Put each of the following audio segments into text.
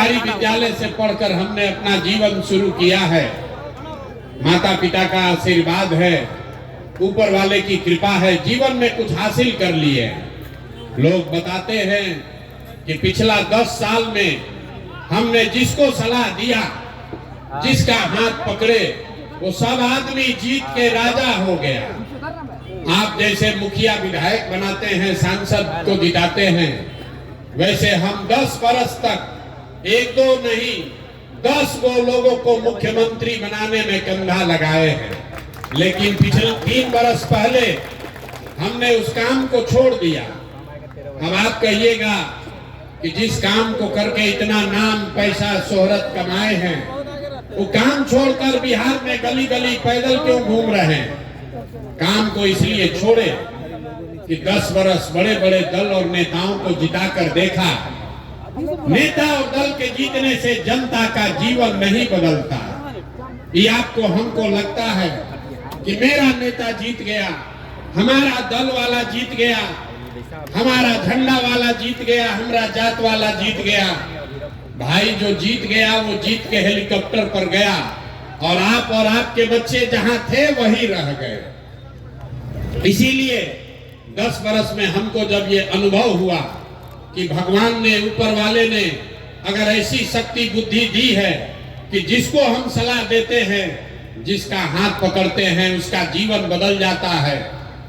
सरकारी विद्यालय से पढ़कर हमने अपना जीवन शुरू किया है। माता पिता का आशीर्वाद है, ऊपर वाले की कृपा है, जीवन में कुछ हासिल कर लिए। लोग बताते हैं कि पिछला 10 साल में हमने जिसको सलाह दिया, जिसका हाथ पकड़े, वो सब आदमी जीत के राजा हो गया। आप जैसे मुखिया विधायक बनाते हैं, सांसद को जिताते हैं, वैसे हम 10 बरस तक 1-2 नहीं 10 गो लोगों को मुख्यमंत्री बनाने में कंधा लगाए हैं। लेकिन पिछले 3 बरस पहले हमने उस काम को छोड़ दिया। अब आप कहिएगा कि जिस काम को करके इतना नाम पैसा शोहरत कमाए हैं, वो काम छोड़कर बिहार में गली गली पैदल क्यों घूम रहे हैं? काम को इसलिए छोड़े कि 10 बरस बड़े बड़े दल और नेताओं को जिताकर देखा। नेता और दल के जीतने से जनता का जीवन नहीं बदलता। ये आपको हमको लगता है कि मेरा नेता जीत गया, हमारा दल वाला जीत गया, हमारा झंडा वाला जीत गया, हमारा जात वाला जीत गया। भाई जो जीत गया वो जीत के हेलीकॉप्टर पर गया और आप और आपके बच्चे जहां थे वहीं रह गए। इसीलिए 10 बरस में हमको जब ये अनुभव हुआ कि भगवान ने, ऊपर वाले ने अगर ऐसी शक्ति बुद्धि दी है कि जिसको हम सलाह देते हैं, जिसका हाथ पकड़ते हैं, उसका जीवन बदल जाता है,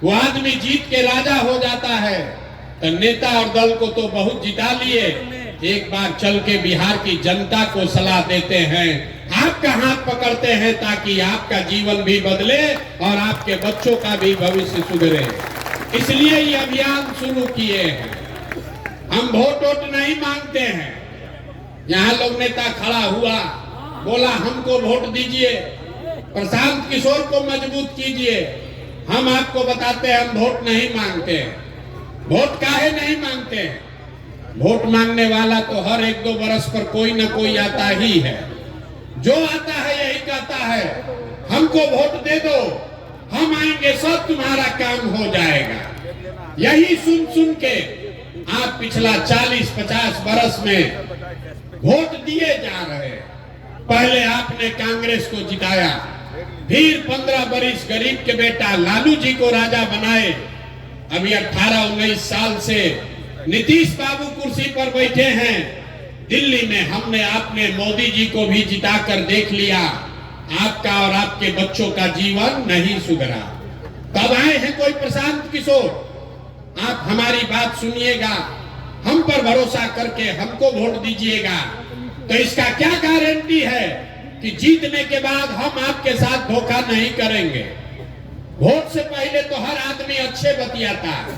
वो आदमी जीत के राजा हो जाता है। तो नेता और दल को तो बहुत जिता लिए, एक बार चल के बिहार की जनता को सलाह देते हैं, आपका हाथ पकड़ते हैं ताकि आपका जीवन भी बदले और आपके बच्चों का भी भविष्य सुधरे। इसलिए ये अभियान शुरू किए हैं। हम वोट नहीं मांगते हैं। यहाँ लोग नेता खड़ा हुआ, बोला हमको वोट दीजिए, प्रशांत किशोर को मजबूत कीजिए। हम आपको बताते हैं हम वोट नहीं मांगते हैं। वोट काहे नहीं मांगते हैं? वोट मांगने वाला तो हर 1-2 बरस पर कोई ना कोई आता ही है। जो आता है यही कहता है हमको वोट दे दो, हम आएंगे, सब तुम्हारा काम हो जाएगा। यही सुन सुन के आप पिछला 40-50 बरस में वोट दिए जा रहे हैं। पहले आपने कांग्रेस को जिताया, फिर 15 बरिस गरीब के बेटा लालू जी को राजा बनाए। अभी 18-19 साल से नीतीश बाबू कुर्सी पर बैठे हैं। दिल्ली में हमने आपने मोदी जी को भी जिताकर देख लिया, आपका और आपके बच्चों का जीवन नहीं सुधरा। तब आए हैं कोई प्रशांत किशोर। आप हमारी बात सुनिएगा, हम पर भरोसा करके हमको वोट दीजिएगा। तो इसका क्या गारंटी है कि जीतने के बाद हम आपके साथ धोखा नहीं करेंगे? वोट से पहले तो हर आदमी अच्छे बतियाता है,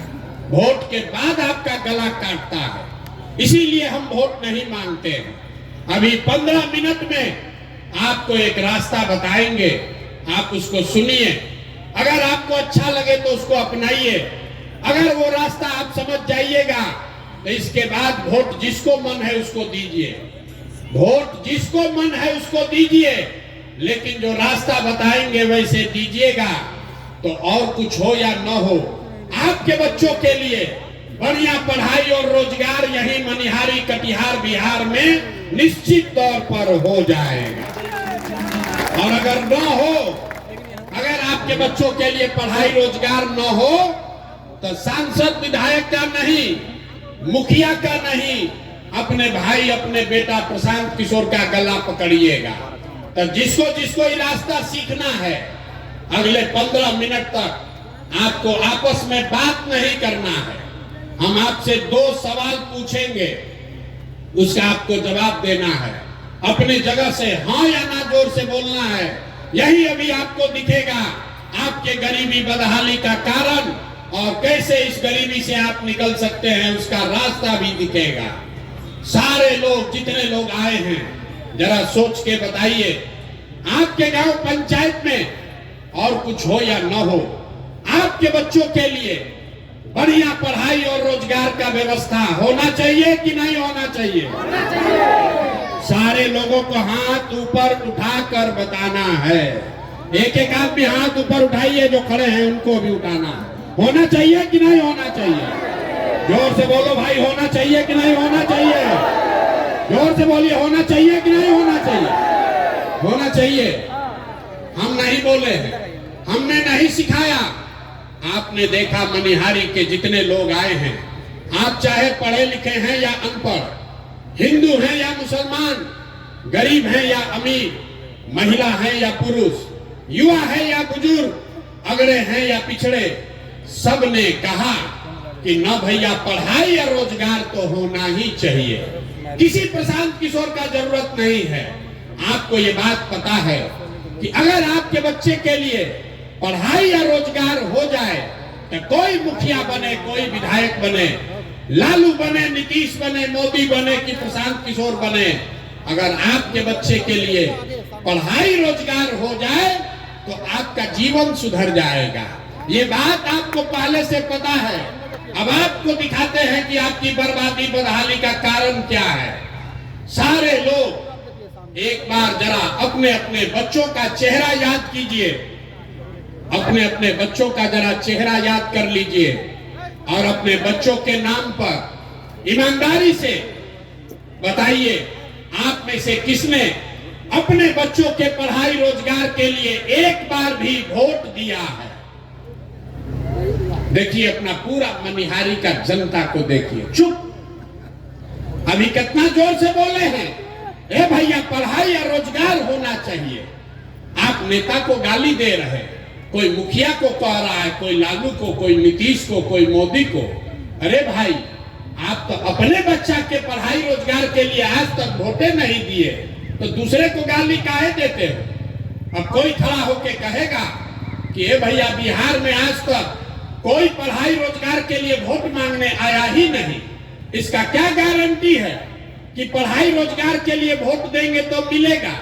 वोट के बाद आपका गला काटता है। इसीलिए हम वोट नहीं मांगते हैं। अभी 15 मिनट में आपको एक रास्ता बताएंगे, आप उसको सुनिए। अगर आपको अच्छा लगे तो उसको अपनाइए। अगर वो रास्ता आप समझ जाइएगा तो इसके बाद वोट जिसको मन है उसको दीजिए। वोट जिसको मन है उसको दीजिए, लेकिन जो रास्ता बताएंगे वैसे दीजिएगा। तो और कुछ हो या न हो, आपके बच्चों के लिए बढ़िया पढ़ाई और रोजगार यही मनिहारी कटिहार बिहार में निश्चित तौर पर हो जाएगा। और अगर न हो, अगर आपके बच्चों के लिए पढ़ाई रोजगार न हो, तो सांसद विधायक का नहीं, मुखिया का नहीं, अपने भाई अपने बेटा प्रशांत किशोर का गला पकड़िएगा। तो जिसको जिसको ये रास्ता सीखना है, अगले 15 मिनट तक आपको आपस में बात नहीं करना है। हम आपसे 2 सवाल पूछेंगे, उसका आपको जवाब देना है। अपने जगह से हाँ या ना जोर से बोलना है। यही अभी आपको दिखेगा आपके गरीबी बदहाली का कारण, और कैसे इस गरीबी से आप निकल सकते हैं उसका रास्ता भी दिखेगा। सारे लोग, जितने लोग आए हैं, जरा सोच के बताइए, आपके गांव पंचायत में और कुछ हो या न हो, आपके बच्चों के लिए बढ़िया पढ़ाई और रोजगार का व्यवस्था होना चाहिए कि नहीं होना चाहिए? होना चाहिए। सारे लोगों को हाथ ऊपर उठाकर बताना है। एक एक आदमी हाथ ऊपर उठाइए, जो खड़े हैं उनको भी उठाना है। होना चाहिए कि नहीं होना चाहिए? जोर से बोलो भाई, होना चाहिए कि नहीं होना चाहिए? जोर से बोलिए, होना चाहिए कि नहीं होना चाहिए? होना चाहिए। हम नहीं बोले हैं, हमने नहीं सिखाया। आपने देखा मनिहारी के जितने लोग आए हैं, आप चाहे पढ़े लिखे हैं या अनपढ़, हिंदू हैं या मुसलमान, गरीब हैं या अमीर, महिला हैं या पुरुष, युवा है या बुजुर्ग, अगड़े हैं या पिछड़े, सब ने कहा कि न भैया पढ़ाई या रोजगार तो होना ही चाहिए। किसी प्रशांत किशोर का जरूरत नहीं है। आपको ये बात पता है कि अगर आपके बच्चे के लिए पढ़ाई या रोजगार हो जाए तो कोई मुखिया बने, कोई विधायक बने, लालू बने, नीतीश बने, मोदी बने कि प्रशांत किशोर बने, अगर आपके बच्चे के लिए पढ़ाई रोजगार हो जाए तो आपका जीवन सुधर जाएगा। ये बात आपको पहले से पता है। अब आपको दिखाते हैं कि आपकी बर्बादी बदहाली का कारण क्या है। सारे लोग एक बार जरा अपने अपने बच्चों का चेहरा याद कीजिए, अपने अपने बच्चों का जरा चेहरा याद कर लीजिए और अपने बच्चों के नाम पर ईमानदारी से बताइए, आप में से किसने अपने बच्चों के पढ़ाई रोजगार के लिए एक बार भी वोट दिया है? देखिए अपना पूरा मनिहारी का जनता को देखिए। चुप, अभी कितना जोर से बोले हैं, ए भैया पढ़ाई या रोजगार होना चाहिए। आप नेता को गाली दे रहे हैं, कोई मुखिया को कह रहा है, कोई लालू को, कोई नीतीश को, कोई मोदी को। अरे भाई, आप तो अपने बच्चा के पढ़ाई रोजगार के लिए आज तक वोटे नहीं दिए, तो दूसरे को गाली काहे देते हो? अब कोई खड़ा होके कहेगा कि ए भैया बिहार में आज तक कोई पढ़ाई रोजगार के लिए वोट मांगने आया ही नहीं, इसका क्या गारंटी है कि पढ़ाई रोजगार के लिए वोट देंगे तो मिलेगा?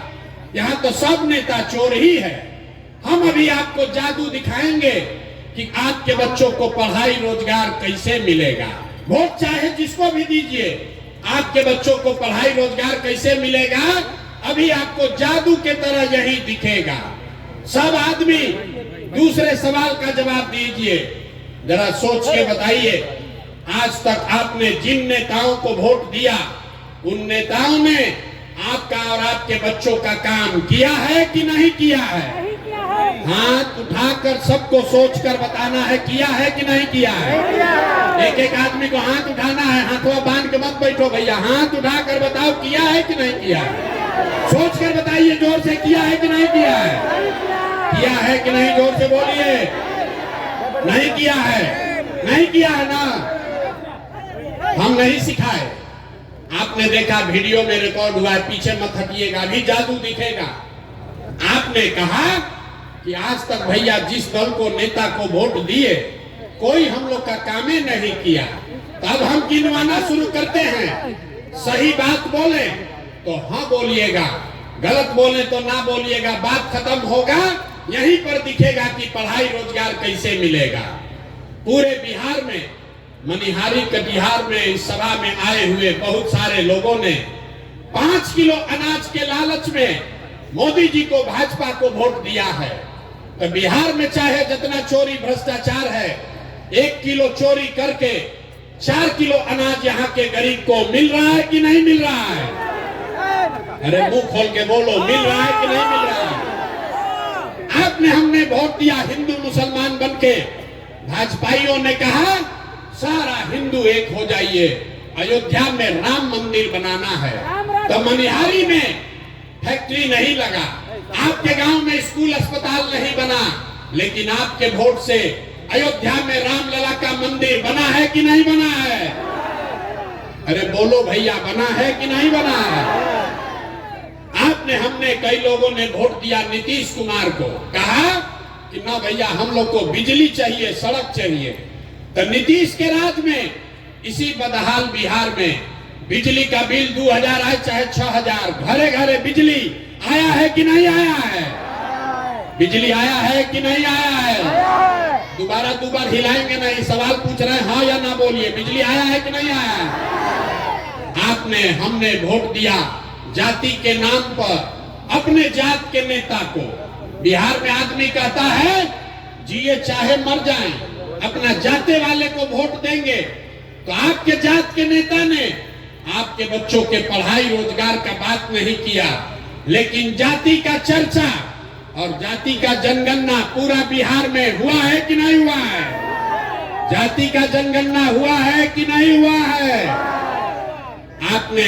यहाँ तो सब नेता चोर ही है। हम अभी आपको जादू दिखाएंगे कि आपके बच्चों को पढ़ाई रोजगार कैसे मिलेगा। वोट चाहे जिसको भी दीजिए, आपके बच्चों को पढ़ाई रोजगार कैसे मिलेगा, अभी आपको जादू के तरह यही दिखेगा। सब आदमी दूसरे सवाल का जवाब दीजिए, जरा सोच के बताइए, आज तक आपने जिन नेताओं को वोट दिया, उन नेताओं ने आपका और आपके बच्चों का काम किया है कि नहीं किया है? हाथ उठाकर सबको सोचकर बताना है, किया है कि नहीं किया है? एक एक आदमी को हाथ उठाना है, हाथों बांध के मत बैठो भैया, हाथ उठाकर बताओ किया है कि नहीं किया है? सोच कर बताइए जोर से, किया है कि नहीं किया है? किया है कि नहीं? जोर से बोलिए। नहीं किया है, नहीं किया है ना? हम नहीं सिखाए। आपने देखा वीडियो में रिकॉर्ड हुआ है, पीछे मत हटिएगा, अभी जादू दिखेगा। आपने कहा कि आज तक भैया जिस दल को नेता को वोट दिए, कोई हम लोग का काम ही नहीं किया। तब हम गिनवाना शुरू करते हैं। सही बात बोले तो हाँ बोलिएगा, गलत बोले तो ना बोलिएगा। बात खत्म होगा, यहीं पर दिखेगा कि पढ़ाई रोजगार कैसे मिलेगा। पूरे बिहार में, मनिहारी कटिहार में इस सभा में आए हुए बहुत सारे लोगों ने 5 किलो अनाज के लालच में मोदी जी को, भाजपा को वोट दिया है। तो बिहार में चाहे जितना चोरी भ्रष्टाचार है, 1 किलो चोरी करके 4 किलो अनाज यहाँ के गरीब को मिल रहा है कि नहीं मिल रहा है? अरे मुंह खोल के बोलो, मिल रहा है कि नहीं मिल रहा है? आपने, हमने वोट दिया हिंदू मुसलमान बनके, भाजपाइयों ने कहा सारा हिंदू एक हो जाइए, अयोध्या में राम मंदिर बनाना है। तो मनिहारी में फैक्ट्री नहीं लगा, आपके गांव में स्कूल अस्पताल नहीं बना, लेकिन आपके वोट से अयोध्या में रामलला का मंदिर बना है कि नहीं बना है? अरे बोलो भैया, बना है कि नहीं बना है? आपने, हमने, कई लोगों ने वोट दिया नीतीश कुमार को, कहा कि ना भैया हम लोग को बिजली चाहिए, सड़क चाहिए। तो नीतीश के राज में इसी बदहाल बिहार में बिजली का बिल 2000 आए चाहे 6000, घरे घरे बिजली आया है कि नहीं आया है? बिजली आया है कि नहीं आया है? दोबारा दोबारा हिलाएंगे नहीं, सवाल पूछ रहे हैं, हाँ या ना बोलिए, बिजली आया है कि नहीं आया है? आपने, हमने वोट दिया जाति के नाम पर अपने जात के नेता को। बिहार में आदमी कहता है जिए चाहे मर जाएं, अपना जाते वाले को वोट देंगे। तो आपके जात के नेता ने आपके बच्चों के पढ़ाई रोजगार का बात नहीं किया, लेकिन जाति का चर्चा और जाति का जनगणना पूरा बिहार में हुआ है कि नहीं हुआ है? जाति का जनगणना हुआ है कि नहीं हुआ है?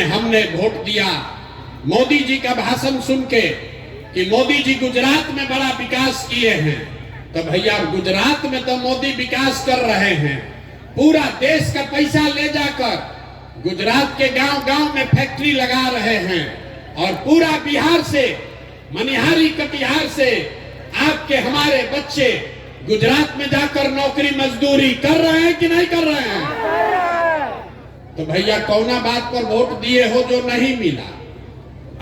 हमने वोट दिया मोदी जी का भाषण सुन के कि मोदी जी गुजरात में बड़ा विकास किए हैं, तो भैया गुजरात में तो मोदी विकास कर रहे हैं, पूरा देश का पैसा ले जाकर गुजरात के गांव-गांव में फैक्ट्री लगा रहे हैं और पूरा बिहार से, मनिहारी कटिहार से आपके हमारे बच्चे गुजरात में जाकर नौकरी मजदूरी कर रहे हैं कि नहीं कर रहे हैं? तो भैया कौना बात पर वोट दिए हो जो नहीं मिला?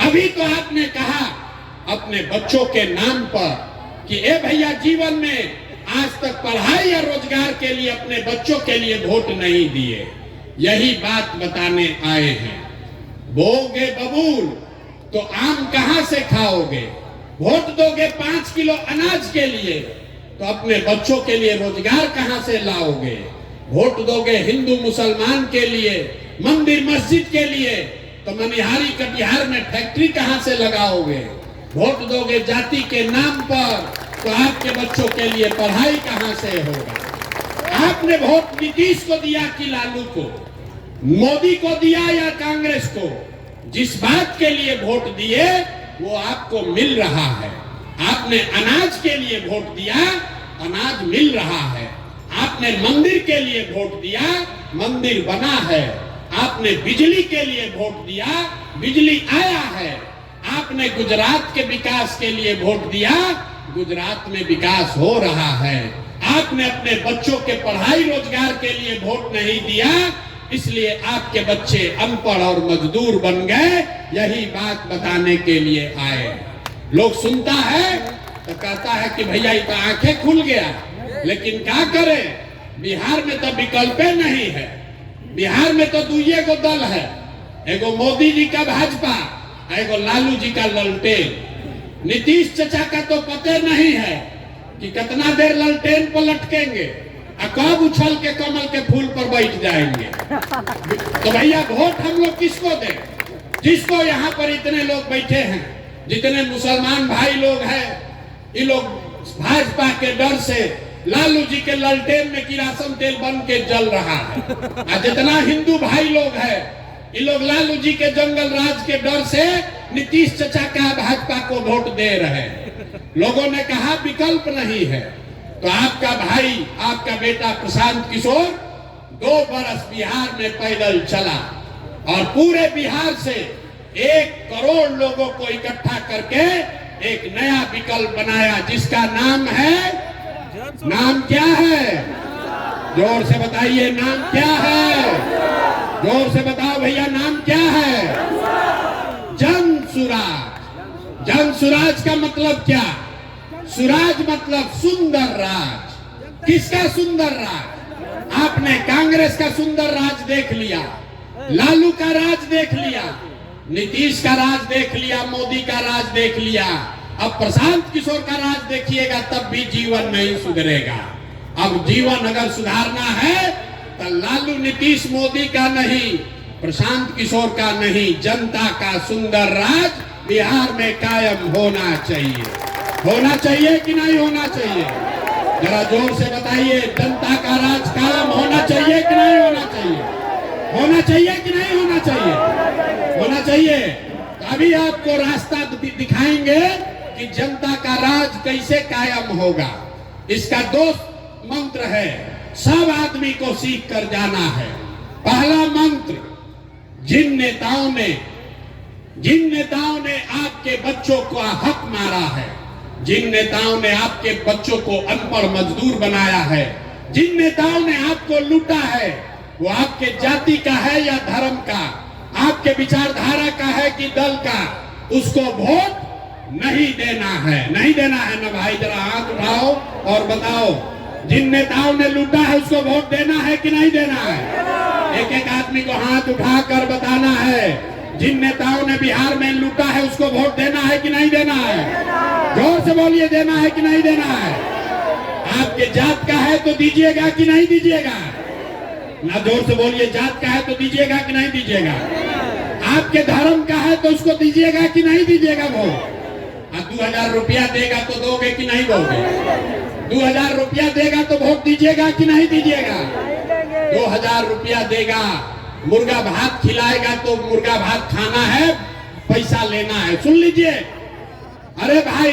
अभी तो आपने कहा अपने बच्चों के नाम पर कि ए भैया जीवन में आज तक पढ़ाई या रोजगार के लिए अपने बच्चों के लिए वोट नहीं दिए। यही बात बताने आए हैं। बोगे बबूल तो आम कहां से खाओगे? वोट दोगे 5 किलो अनाज के लिए तो अपने बच्चों के लिए रोजगार कहां से लाओगे? वोट दोगे हिंदू मुसलमान के लिए, मंदिर मस्जिद के लिए तो मनिहारी कटिहार में फैक्ट्री कहां से लगाओगे? वोट दोगे जाति के नाम पर तो आपके बच्चों के लिए पढ़ाई कहां से होगा? आपने वोट नीतीश को दिया कि लालू को, मोदी को दिया या कांग्रेस को? जिस बात के लिए वोट दिए वो आपको मिल रहा है। आपने अनाज के लिए वोट दिया, अनाज मिल रहा है। आपने मंदिर के लिए वोट दिया, मंदिर बना है। आपने बिजली के लिए वोट दिया, बिजली आया है। आपने गुजरात के विकास के लिए वोट दिया, गुजरात में विकास हो रहा है। आपने अपने बच्चों के पढ़ाई रोजगार के लिए वोट नहीं दिया, इसलिए आपके बच्चे अनपढ़ और मजदूर बन गए। यही बात बताने के लिए आए। लोग सुनता है तो कहता है कि भैया ये तो आंखें खुल गया, लेकिन क्या करें, बिहार में तो विकल्प नहीं है। बिहार में तो दुइये को दल है, एगो मोदी जी का भाजपा, एगो लालू जी का ललटेन। नीतीश चचा का तो पता नहीं है कि कितना देर ललटेन पर लटकेंगे और कब उछल के कमल के फूल पर बैठ जाएंगे। तो भैया वोट हम लोग किसको दें? जिसको यहाँ पर इतने लोग बैठे हैं, जितने मुसलमान भाई लोग हैं, ये लोग भाजपा के डर से लालू जी के ललटेन में किरासन तेल बन के जल रहा है। और जितना हिंदू भाई लोग हैं, ये लोग लालू जी के जंगल राज के डर से नीतीश चचा का भाजपा को वोट दे रहे हैं। लोगों ने कहा विकल्प नहीं है, तो आपका भाई, आपका बेटा प्रशांत किशोर 2 बरस बिहार में पैदल चला और पूरे बिहार से 1 करोड़ लोगों को इकट्ठा करके एक नया विकल्प बनाया, जिसका नाम है, नाम क्या है? जोर से बताइए, नाम क्या है? जोर से बताओ भैया, नाम क्या है? जन सुराज। जन सुराज का मतलब क्या? सुराज मतलब सुंदर राज। किसका सुंदर राज? आपने कांग्रेस का सुंदर राज देख लिया, लालू का राज देख लिया, नीतीश का राज देख लिया, मोदी का राज देख लिया। अब प्रशांत किशोर का राज देखिएगा, तब भी जीवन नहीं सुधरेगा। अब जीवन अगर सुधारना है तो लालू नीतीश मोदी का नहीं, प्रशांत किशोर का नहीं, जनता का सुंदर राज बिहार में कायम होना चाहिए। होना चाहिए कि नहीं होना चाहिए? जरा जोर से बताइए, जनता का राज कायम होना चाहिए कि नहीं होना चाहिए? होना चाहिए कि नहीं होना चाहिए? होना चाहिए। अभी आपको रास्ता दिखाएंगे कि जनता का राज कैसे कायम होगा। इसका 2 मंत्र है, सब आदमी को सीख कर जाना है। पहला मंत्र, जिन नेताओं ने आपके बच्चों को हक मारा है, जिन नेताओं ने आपके बच्चों को अनपढ़ मजदूर बनाया है, जिन नेताओं ने आपको लूटा है, वो आपके जाति का है या धर्म का, आपके विचारधारा का है कि दल का, उसको वोट नहीं देना है। नहीं देना है ना भाई? जरा हाथ उठाओ और बताओ, जिन नेताओं ने लूटा है उसको वोट देना है कि नहीं देना है? एक एक आदमी को हाथ उठाकर बताना है, जिन नेताओं ने बिहार में लूटा है उसको वोट देना है कि नहीं देना है? जोर से बोलिए, देना है कि नहीं देना है? आपके जात का है तो दीजिएगा कि नहीं दीजिएगा? ना जोर से बोलिए, जात का है तो दीजिएगा कि नहीं दीजिएगा? आपके धर्म का है तो उसको दीजिएगा कि नहीं दीजिएगा वोट? 2000 रुपया देगा तो दोगे कि नहीं दोगे? 2000 रुपया देगा तो वोट दीजिएगा कि नहीं दीजिएगा? 2000 रुपया देगा, मुर्गा भात खिलाएगा तो मुर्गा भात खाना है, पैसा लेना है। सुन लीजिए, अरे भाई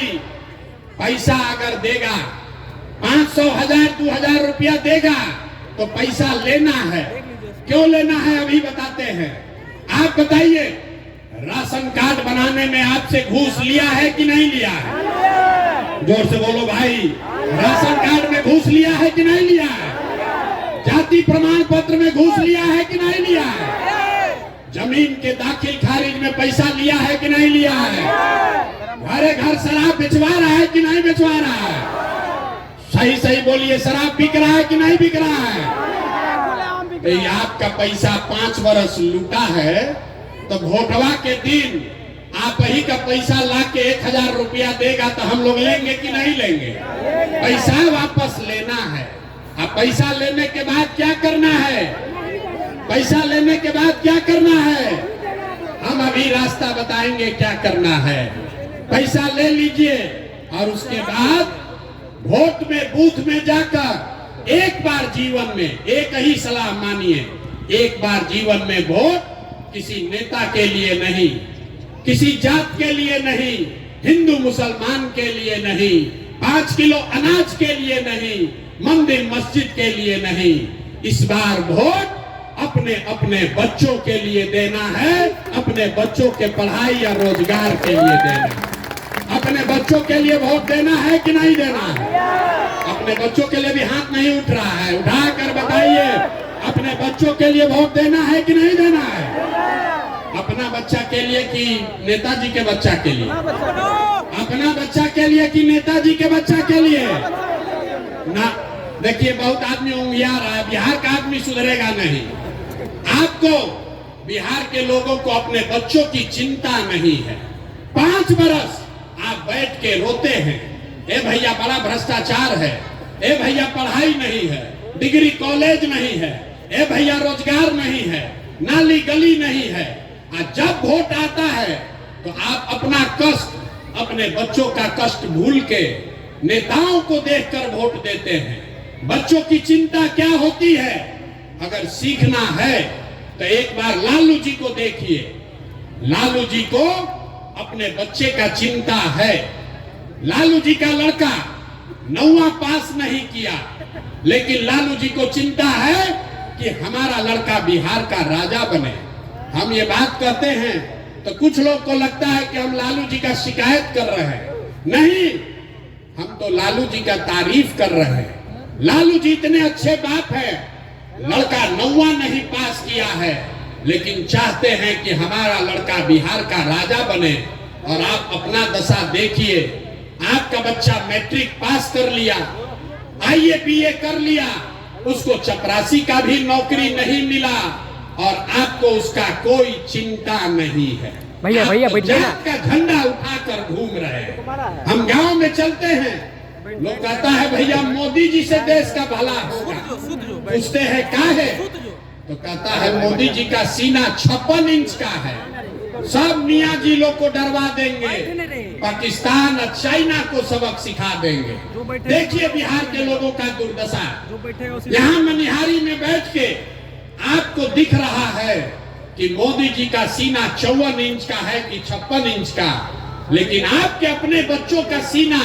पैसा अगर देगा 500, 1000, 2000 रुपया देगा तो पैसा लेना है। क्यों लेना है अभी बताते हैं। आप बताइए, राशन कार्ड बनाने में आपसे घूस लिया है कि नहीं लिया है? जोर से बोलो भाई, राशन कार्ड में घूस लिया है कि नहीं लिया है? जाति प्रमाण पत्र में घूस लिया है कि नहीं लिया है? जमीन के दाखिल खारिज में पैसा लिया है कि नहीं लिया है? घरे घर शराब बेचवा रहा है कि नहीं बेचवा रहा है? सही सही बोलिए, शराब बिक रहा है कि नहीं बिक रहा है? तो आपका पैसा 5 बरस लूटा है, तो वोटवा के दिन आप ही का पैसा लाके 1000 रुपया देगा तो हम लोग लेंगे कि नहीं लेंगे? पैसा वापस लेना है। अब पैसा लेने के बाद क्या करना है? पैसा लेने के बाद क्या करना है? हम अभी रास्ता बताएंगे क्या करना है। पैसा ले लीजिए और उसके बाद वोट में, बूथ में जाकर एक बार जीवन में, एक ही सलाह मानिए, एक बार जीवन में वोट किसी नेता के लिए नहीं, किसी जात के लिए नहीं, हिंदू मुसलमान के लिए नहीं, 5 किलो अनाज के लिए नहीं, मंदिर मस्जिद के लिए नहीं, इस बार वोट अपने अपने बच्चों के लिए देना है, अपने बच्चों के पढ़ाई या रोजगार के लिए देना है। अपने बच्चों के लिए वोट देना है कि नहीं देना है? अपने बच्चों के लिए भी हाथ नहीं उठ रहा है, उठा कर बताइए, अपने बच्चों के लिए वोट देना है कि नहीं देना है? अपना बच्चा के लिए कि नेताजी के बच्चा के लिए? अपना बच्चा के लिए कि नेताजी के बच्चा के लिए? ना, देखिए बहुत आदमी उंगिया रहा है, बिहार का आदमी सुधरेगा नहीं। आपको, बिहार के लोगों को अपने बच्चों की चिंता नहीं है। 5 बरस आप बैठ के रोते हैं, ए भैया बड़ा भ्रष्टाचार है, ए भैया पढ़ाई नहीं है, डिग्री कॉलेज नहीं है, ए भैया रोजगार नहीं है, नाली गली नहीं है। और जब वोट आता है तो आप अपना कष्ट, अपने बच्चों का कष्ट भूल के नेताओं को देखकर वोट देते हैं। बच्चों की चिंता क्या होती है? अगर सीखना है तो एक बार लालू जी को देखिए। लालू जी को अपने बच्चे का चिंता है। लालू जी का लड़का 9वां पास नहीं किया, लेकिन लालू जी को चिंता है कि हमारा लड़का बिहार का राजा बने। हम ये बात कहते हैं तो कुछ लोग को लगता है कि हम लालू जी का शिकायत कर रहे हैं। नहीं, हम तो लालू जी का तारीफ कर रहे हैं। लालू जी इतने अच्छे बाप हैं, लड़का 9वां नहीं पास किया है, लेकिन चाहते हैं कि हमारा लड़का बिहार का राजा बने। और आप अपना दशा देखिए, आपका बच्चा मैट्रिक पास कर लिया, IAPA कर लिया, उसको चपरासी का भी नौकरी नहीं मिला और आपको उसका कोई चिंता नहीं है। भैया भैया जात का झंडा उठाकर घूम रहे हैं। हम गांव में चलते हैं, लोग कहता है भैया मोदी जी से देश का भला होगा। पूछते हैं क्या है, तो कहता है मोदी जी का सीना 56 इंच का है, सब मियाँ जी लोग को डरवा देंगे, पाकिस्तान और चाइना को सबक सिखा देंगे। देखिए बिहार के लोगों का दुर्दशा। यहाँ मनिहारी में बैठ के आपको दिख रहा है कि मोदी जी का सीना 54 इंच का है कि 56 इंच का, लेकिन आपके अपने बच्चों का सीना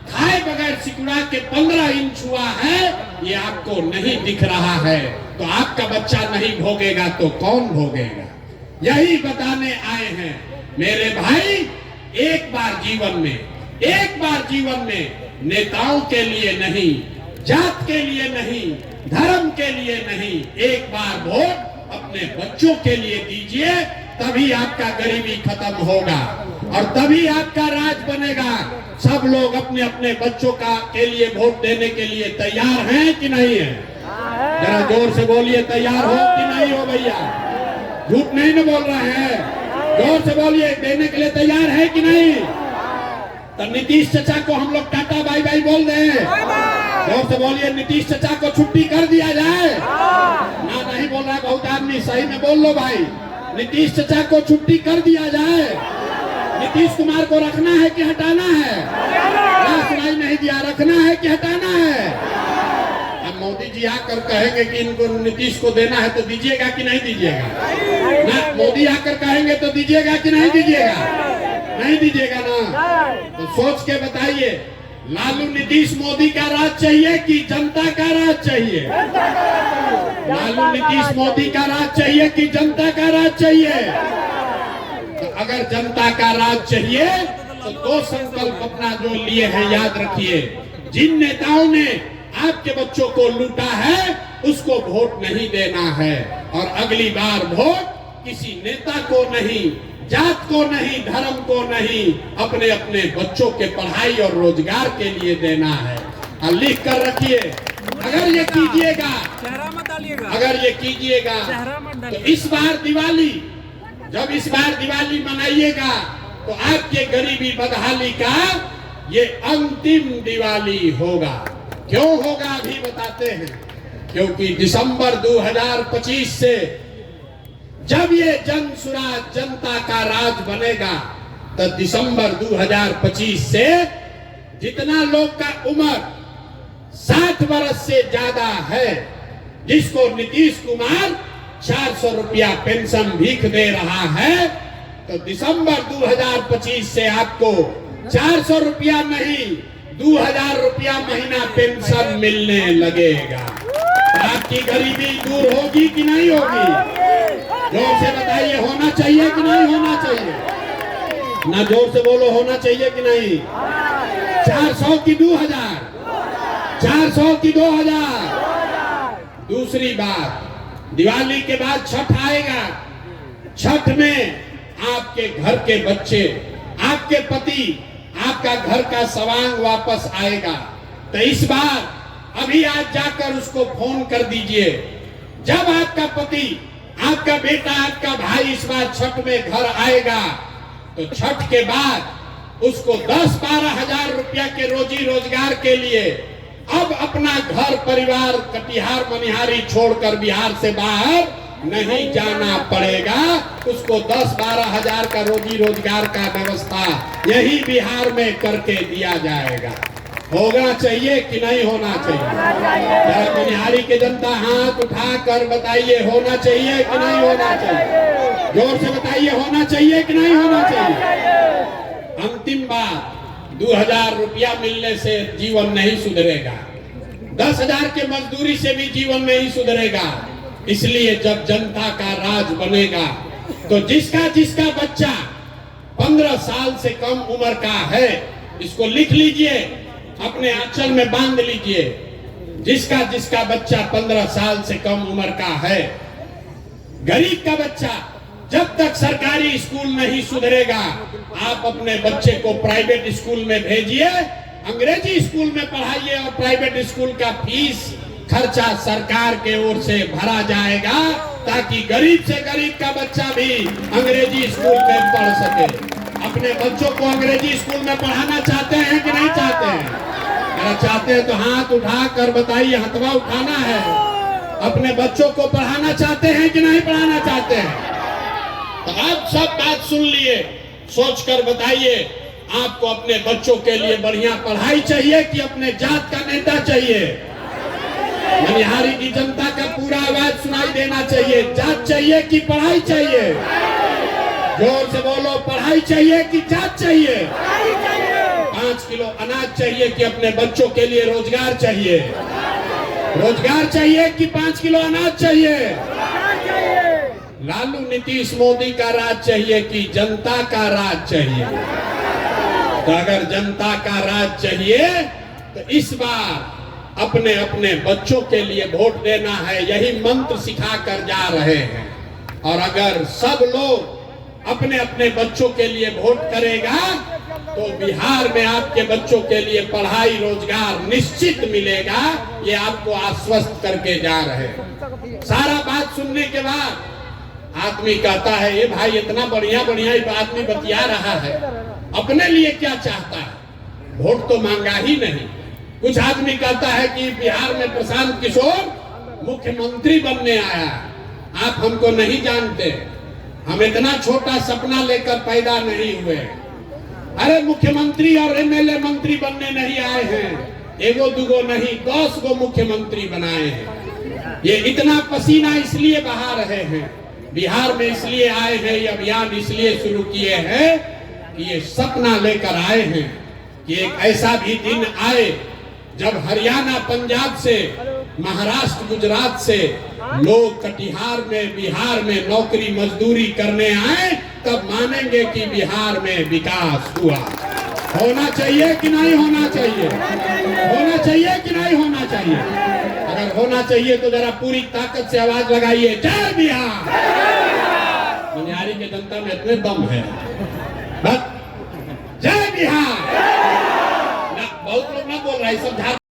खाए बगैर सिकुड़ा के 15 इंच हुआ है, ये आपको नहीं दिख रहा है। तो आपका बच्चा नहीं भोगेगा तो कौन भोगेगा? यही बताने आए हैं मेरे भाई। एक बार जीवन में नेताओं के लिए नहीं, जात के लिए नहीं, धर्म के लिए नहीं, एक बार वोट अपने बच्चों के लिए दीजिए, तभी आपका गरीबी खत्म होगा और तभी आपका राज बनेगा। सब लोग अपने अपने बच्चों का के लिए वोट देने के लिए तैयार हैं कि नहीं है? जरा जोर से बोलिए, तैयार हो कि नहीं हो भैया? झूठ नहीं न बोल रहे हैं, जोर से बोलिए, देने के लिए तैयार है कि नहीं? तो नीतीश चाचा को हम लोग टाटा बाय बाय बोल दें। जोर से बोलिए, नीतीश चाचा को छुट्टी कर दिया जाए ना? नहीं बोल रहा है बहुत आदमी, सही में बोल लो भाई, नीतीश चचा को छुट्टी कर दिया जाए। नीतीश कुमार को रखना है कि हटाना है? सुनाई नहीं दिया, रखना है कि हटाना है? अब मोदी जी आकर कहेंगे कि इनको नीतीश को देना है तो दीजिएगा कि नहीं दीजिएगा? ना, मोदी आकर कहेंगे तो दीजिएगा कि नहीं दीजिएगा? नहीं दीजिएगा ना। तो सोच के बताइए, लालू नीतीश मोदी का राज चाहिए कि जनता का राज चाहिए? लालू नीतीश मोदी का राज चाहिए कि जनता का राज चाहिए? तो अगर जनता का राज चाहिए तो दो संकल्प अपना जो लिए हैं याद रखिए। जिन नेताओं ने आपके बच्चों को लूटा है उसको वोट नहीं देना है, और अगली बार वोट किसी नेता को नहीं, जात को नहीं, धर्म को नहीं, अपने अपने बच्चों के पढ़ाई और रोजगार के लिए देना है। और लिख कर रखिए, अगर ये कीजिएगा, अगर ये कीजिएगा तो इस बार दिवाली, जब इस बार दिवाली मनाइएगा तो आपके गरीबी बदहाली का ये अंतिम दिवाली होगा। क्यों होगा अभी बताते हैं। क्योंकि दिसंबर 2025 से जब ये जन सुराज, जनता का राज बनेगा, तो दिसंबर 2025 से जितना लोग का उम्र 60 वर्ष से ज्यादा है, जिसको नीतीश कुमार 400 रुपया पेंशन भीख दे रहा है, तो दिसंबर 2025 से आपको 400 रुपया नहीं 2000 रुपया महीना पेंशन मिलने लगेगा। तो आपकी गरीबी दूर होगी कि नहीं होगी? जोर से बताइए, होना चाहिए कि नहीं होना चाहिए? ना, जोर से बोलो, होना चाहिए कि नहीं? 400 की 2000, 400 की 2000। दूसरी बात, दिवाली के बाद छठ आएगा। छठ में आपके घर के बच्चे, आपके पति, आपका घर का सवांग वापस आएगा। तो इस बार अभी आज जाकर उसको फोन कर दीजिए। जब आपका पति, आपका बेटा, आपका भाई इस बार छठ में घर आएगा, तो छठ के बाद उसको 10-12 हजार रुपया के रोजी रोजगार के लिए अब अपना घर परिवार कटिहार मनिहारी छोड़कर बिहार से बाहर नहीं जाना पड़ेगा। उसको 10-12 हजार का रोजी रोजगार का व्यवस्था यही बिहार में करके दिया जाएगा। होना चाहिए कि नहीं होना चाहिए? मनिहारी के जनता हाथ उठाकर बताइए, होना चाहिए कि नहीं होना चाहिए? जोर से बताइए, होना चाहिए कि नहीं होना चाहिए? अंतिम बात, 2000 रुपया मिलने से जीवन नहीं सुधरेगा, 10,000 के मजदूरी से भी जीवन नहीं सुधरेगा। इसलिए जब जनता का राज बनेगा तो जिसका जिसका बच्चा 15 साल से कम उम्र का है, इसको लिख लीजिए, अपने आंचल में बांध लीजिए। जिसका जिसका बच्चा 15 साल से कम उम्र का है, गरीब का बच्चा, जब तक सरकारी स्कूल नहीं सुधरेगा, आप अपने बच्चे को प्राइवेट स्कूल में भेजिए, अंग्रेजी स्कूल में पढ़ाइए, और प्राइवेट स्कूल का फीस खर्चा सरकार के ओर से भरा जाएगा, ताकि गरीब से गरीब का बच्चा भी अंग्रेजी स्कूल में पढ़ सके। अपने बच्चों को अंग्रेजी स्कूल में पढ़ाना चाहते हैं कि नहीं चाहते हैं? अगर चाहते हैं तो हाथ उठा कर बताइए, हथवा उठाना है। अपने बच्चों को पढ़ाना चाहते हैं कि नहीं पढ़ाना चाहते हैं? तो आप सब बात सुन लिए, सोच कर बताइए, आपको अपने बच्चों के लिए बढ़िया पढ़ाई चाहिए कि अपने जात का नेता चाहिए? मनिहारी की जनता का पूरा आवाज सुनाई देना चाहिए। जात चाहिए कि पढ़ाई चाहिए? जोर से बोलो, पढ़ाई चाहिए कि जात चाहिए? 5 किलो अनाज चाहिए कि अपने बच्चों के लिए रोजगार चाहिए? रोजगार चाहिए कि 5 किलो अनाज चाहिए? लालू नीतीश मोदी का राज चाहिए कि जनता का राज चाहिए? तो अगर जनता का राज चाहिए तो इस बार अपने अपने बच्चों के लिए वोट देना है, यही मंत्र सिखा कर जा रहे हैं। और अगर सब लोग अपने अपने बच्चों के लिए वोट करेगा तो बिहार में आपके बच्चों के लिए पढ़ाई रोजगार निश्चित मिलेगा। ये आपको आश्वस्त करके जा रहे हैं। सारा बात सुनने के बाद आदमी कहता है, ये भाई इतना बढ़िया बढ़िया आदमी बतिया रहा है, अपने लिए क्या चाहता है? वोट तो मांगा ही नहीं। कुछ आदमी कहता है कि बिहार में प्रशांत किशोर मुख्यमंत्री बनने आया, आप हमको नहीं जानते, हम इतना छोटा सपना लेकर पैदा नहीं हुए। अरे मुख्यमंत्री और एमएलए मंत्री बनने नहीं आए हैं, एगो दुगो नहीं 10 गो मुख्यमंत्री बनाए हैं। ये इतना पसीना इसलिए बहा रहे हैं, बिहार में इसलिए आए हैं, ये अभियान इसलिए शुरू किए हैं कि ये सपना लेकर आए हैं कि एक ऐसा भी दिन आए जब हरियाणा, पंजाब से, महाराष्ट्र, गुजरात से लोग कटिहार में, बिहार में नौकरी मजदूरी करने आए, तब मानेंगे कि बिहार में विकास हुआ। होना चाहिए कि नहीं होना चाहिए? होना चाहिए कि नहीं होना चाहिए? अगर होना चाहिए तो जरा पूरी ताकत से आवाज लगाइए, जय बिहार। मनिहारी के जनता में इतने दम है, बस जय बिहार। बहुत लोग ना बोल रहा है, सब